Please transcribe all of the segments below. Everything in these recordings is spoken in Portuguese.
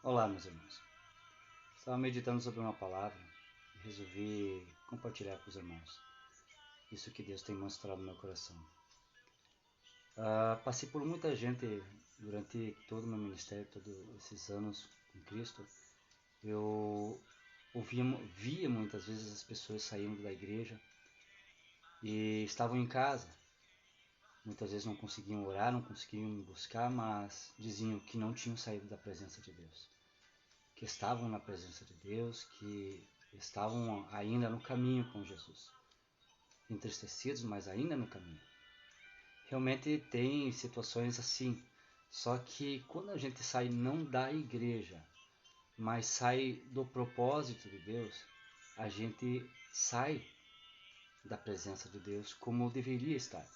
Olá, meus irmãos. Estava meditando sobre uma palavra e resolvi compartilhar com os irmãos isso que Deus tem mostrado no meu coração. Passei por muita gente durante todo o meu ministério, todos esses anos com Cristo. Eu via muitas vezes as pessoas saindo da igreja e estavam em casa. Muitas vezes não conseguiam orar, não conseguiam me buscar, mas diziam que não tinham saído da presença de Deus. Que estavam na presença de Deus, que estavam ainda no caminho com Jesus. Entristecidos, mas ainda no caminho. Realmente tem situações assim. Só que quando a gente sai não da igreja, mas sai do propósito de Deus, a gente sai da presença de Deus como deveria estar.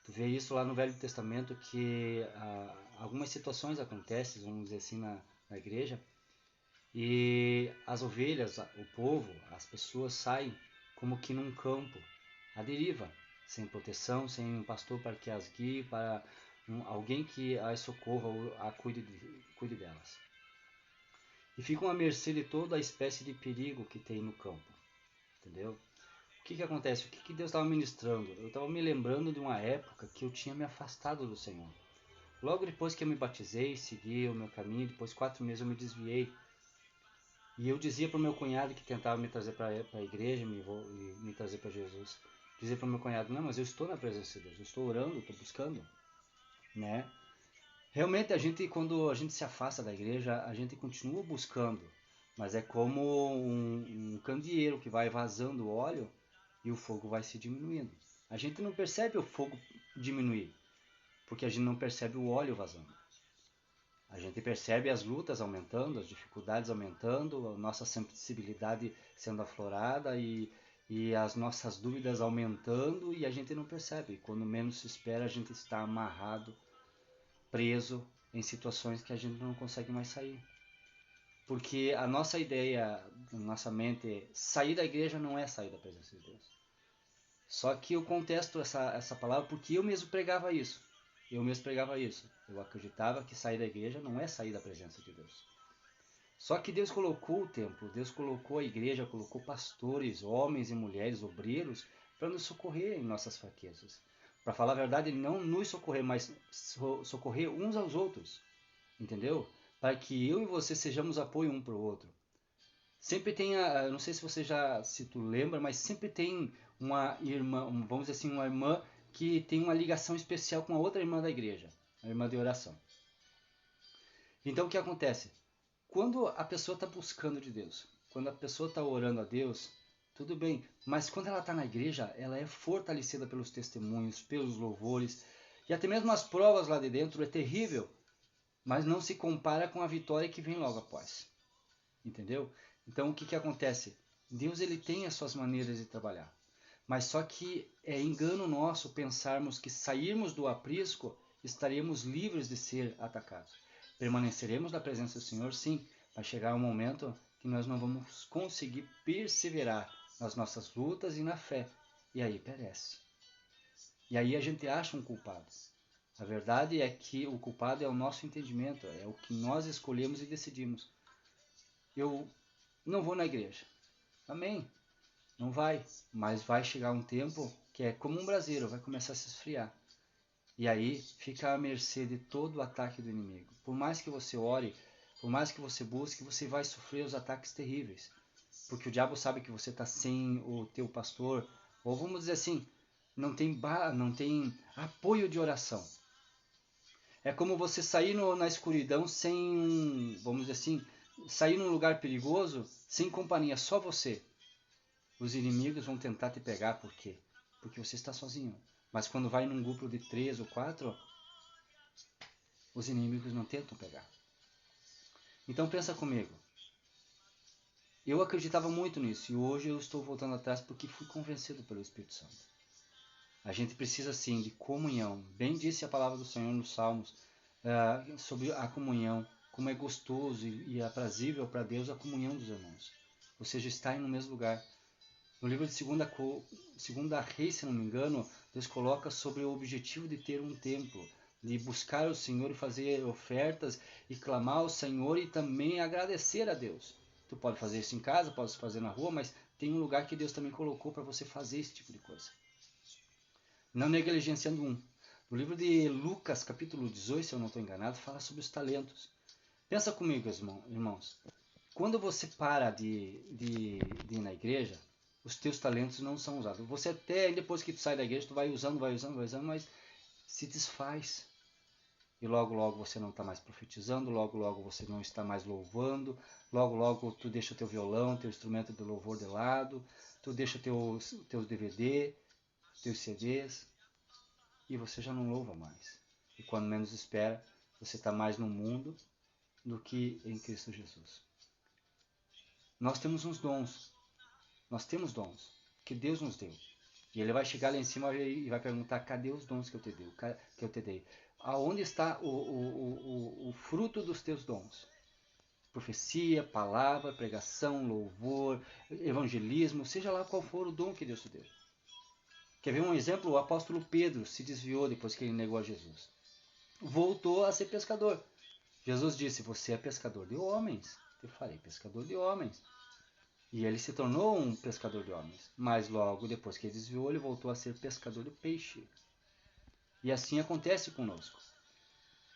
Tu vê isso lá no Velho Testamento que algumas situações acontecem, vamos dizer assim, na igreja, e as ovelhas, o povo, as pessoas saem como que num campo, à deriva, sem proteção, sem um pastor para que as guie, para alguém que as socorra ou cuide delas. E ficam à mercê de toda a espécie de perigo que tem no campo, entendeu? O que acontece? O que Deus estava ministrando? Eu estava me lembrando de uma época que eu tinha me afastado do Senhor. Logo depois que eu me batizei, segui o meu caminho, depois de 4 meses eu me desviei. E eu dizia para o meu cunhado que tentava me trazer para a igreja, me trazer para Jesus. Dizia para o meu cunhado, não, mas eu estou na presença de Deus, eu estou orando, eu estou buscando, né? Realmente quando a gente se afasta da igreja, a gente continua buscando, mas é como um candeeiro que vai vazando o óleo e o fogo vai se diminuindo. A gente não percebe o fogo diminuir, porque a gente não percebe o óleo vazando. A gente percebe as lutas aumentando, as dificuldades aumentando, a nossa sensibilidade sendo aflorada e as nossas dúvidas aumentando e a gente não percebe. Quando menos se espera, a gente está amarrado, preso em situações que a gente não consegue mais sair. Porque a nossa ideia, a nossa mente, sair da igreja não é sair da presença de Deus. Só que eu contesto essa palavra porque eu mesmo pregava isso. Eu acreditava que sair da igreja não é sair da presença de Deus. Só que Deus colocou o templo, Deus colocou a igreja, colocou pastores, homens e mulheres, obreiros, para nos socorrer em nossas fraquezas. Para falar a verdade, não nos socorrer, mas socorrer uns aos outros. Entendeu? Para que eu e você sejamos apoio um para o outro. Sempre tem, não sei se tu lembra, mas sempre tem uma irmã, vamos dizer assim, uma irmã que tem uma ligação especial com a outra irmã da igreja, a irmã de oração. Então o que acontece? Quando a pessoa está buscando de Deus, quando a pessoa está orando a Deus, tudo bem, mas quando ela está na igreja, ela é fortalecida pelos testemunhos, pelos louvores, e até mesmo as provas lá de dentro é terrível, mas não se compara com a vitória que vem logo após. Entendeu? Então o que acontece? Deus ele tem as suas maneiras de trabalhar. Mas só que é engano nosso pensarmos que sairmos do aprisco estaremos livres de ser atacados. Permaneceremos na presença do Senhor, sim, mas chegar um momento que nós não vamos conseguir perseverar nas nossas lutas e na fé. E aí perece. E aí a gente acha um culpado. A verdade é que o culpado é o nosso entendimento, é o que nós escolhemos e decidimos. Eu não vou na igreja. Amém. Não vai. Mas vai chegar um tempo que é como um braseiro, vai começar a se esfriar. E aí fica à mercê de todo o ataque do inimigo. Por mais que você ore, por mais que você busque, você vai sofrer os ataques terríveis. Porque o diabo sabe que você está sem o teu pastor, ou vamos dizer assim, não tem apoio de oração. É como você sair na escuridão sem, vamos dizer assim, sair num lugar perigoso, sem companhia, só você. Os inimigos vão tentar te pegar, por quê? Porque você está sozinho. Mas quando vai num grupo de 3 ou 4, os inimigos não tentam pegar. Então pensa comigo. Eu acreditava muito nisso e hoje eu estou voltando atrás porque fui convencido pelo Espírito Santo. A gente precisa sim de comunhão. Bem disse a palavra do Senhor nos Salmos sobre a comunhão, como é gostoso e aprazível para Deus a comunhão dos irmãos. Ou seja, estar no mesmo lugar. No livro de segunda Reis, se não me engano, Deus coloca sobre o objetivo de ter um templo. de buscar o Senhor e fazer ofertas e clamar ao Senhor e também agradecer a Deus. Tu pode fazer isso em casa, pode fazer na rua, mas tem um lugar que Deus também colocou para você fazer esse tipo de coisa. Não negligenciando um. No livro de Lucas, capítulo 18, se eu não estou enganado, fala sobre os talentos. Pensa comigo, irmãos. Quando você para de ir na igreja, os teus talentos não são usados. Você até, depois que tu sai da igreja, tu vai usando, mas se desfaz. E logo, logo você não está mais profetizando, logo, logo você não está mais louvando, logo, logo tu deixa o teu violão, teu instrumento de louvor de lado, tu deixa teus DVD, teus CDs, e você já não louva mais. E quando menos espera, você está mais no mundo do que em Cristo Jesus. Nós temos uns dons, que Deus nos deu. E Ele vai chegar lá em cima e vai perguntar: cadê os dons que eu te dei? Aonde está o fruto dos teus dons? Profecia, palavra, pregação, louvor, evangelismo, seja lá qual for o dom que Deus te deu. Quer ver um exemplo? O apóstolo Pedro se desviou depois que ele negou a Jesus. Voltou a ser pescador. Jesus disse: você é pescador de homens. Eu farei pescador de homens. E ele se tornou um pescador de homens. Mas logo depois que ele desviou, ele voltou a ser pescador de peixe. E assim acontece conosco.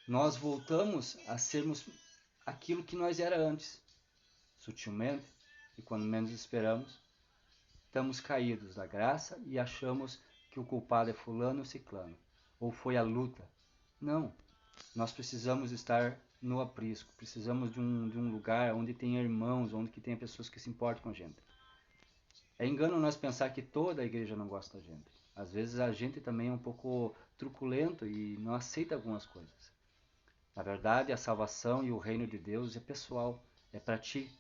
Nós voltamos a sermos aquilo que nós era antes. Sutilmente, e quando menos esperamos, estamos caídos da graça e achamos que o culpado é fulano ou ciclano. Ou foi a luta. Não. Nós precisamos estar no aprisco. Precisamos de um lugar onde tem irmãos, onde que tenha pessoas que se importam com a gente. É engano nós pensar que toda a igreja não gosta da gente. Às vezes a gente também é um pouco truculento e não aceita algumas coisas. Na verdade, a salvação e o reino de Deus é pessoal, é para ti,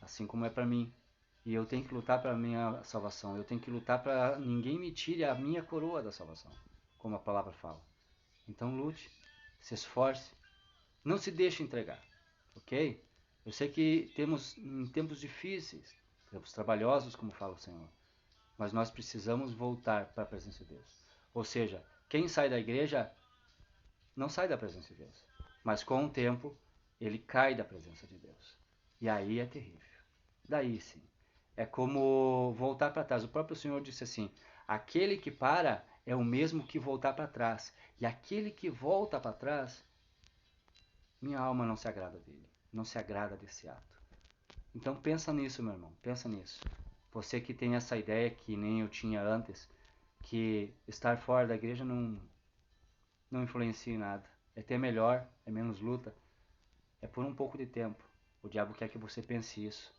assim como é para mim. E eu tenho que lutar para a minha salvação, eu tenho que lutar para ninguém me tire a minha coroa da salvação, como a palavra fala. Então lute, se esforce, não se deixe entregar, ok? Eu sei que temos em tempos difíceis, tempos trabalhosos, como fala o Senhor, mas nós precisamos voltar para a presença de Deus. Ou seja, quem sai da igreja não sai da presença de Deus, mas com o tempo ele cai da presença de Deus. E aí é terrível. Daí sim, é como voltar para trás. O próprio Senhor disse assim: aquele que para é o mesmo que voltar para trás, e aquele que volta para trás, minha alma não se agrada dele, não se agrada desse ato. Então pensa nisso, meu irmão, pensa nisso. Você que tem essa ideia que nem eu tinha antes, que estar fora da igreja não influencia em nada. É até melhor, é menos luta, é por um pouco de tempo. O diabo quer que você pense isso.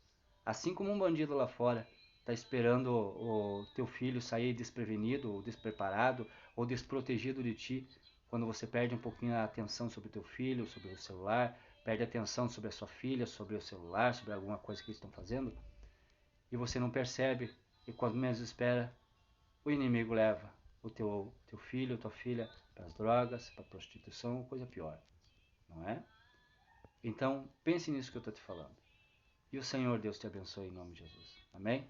Assim como um bandido lá fora está esperando o teu filho sair desprevenido, ou despreparado, ou desprotegido de ti, quando você perde um pouquinho a atenção sobre o teu filho, sobre o celular, perde a atenção sobre a sua filha, sobre o celular, sobre alguma coisa que eles estão fazendo, e você não percebe, e quando menos espera, o inimigo leva o teu filho, tua filha para as drogas, para a prostituição ou coisa pior, não é? Então, pense nisso que eu estou te falando. E o Senhor Deus te abençoe em nome de Jesus. Amém?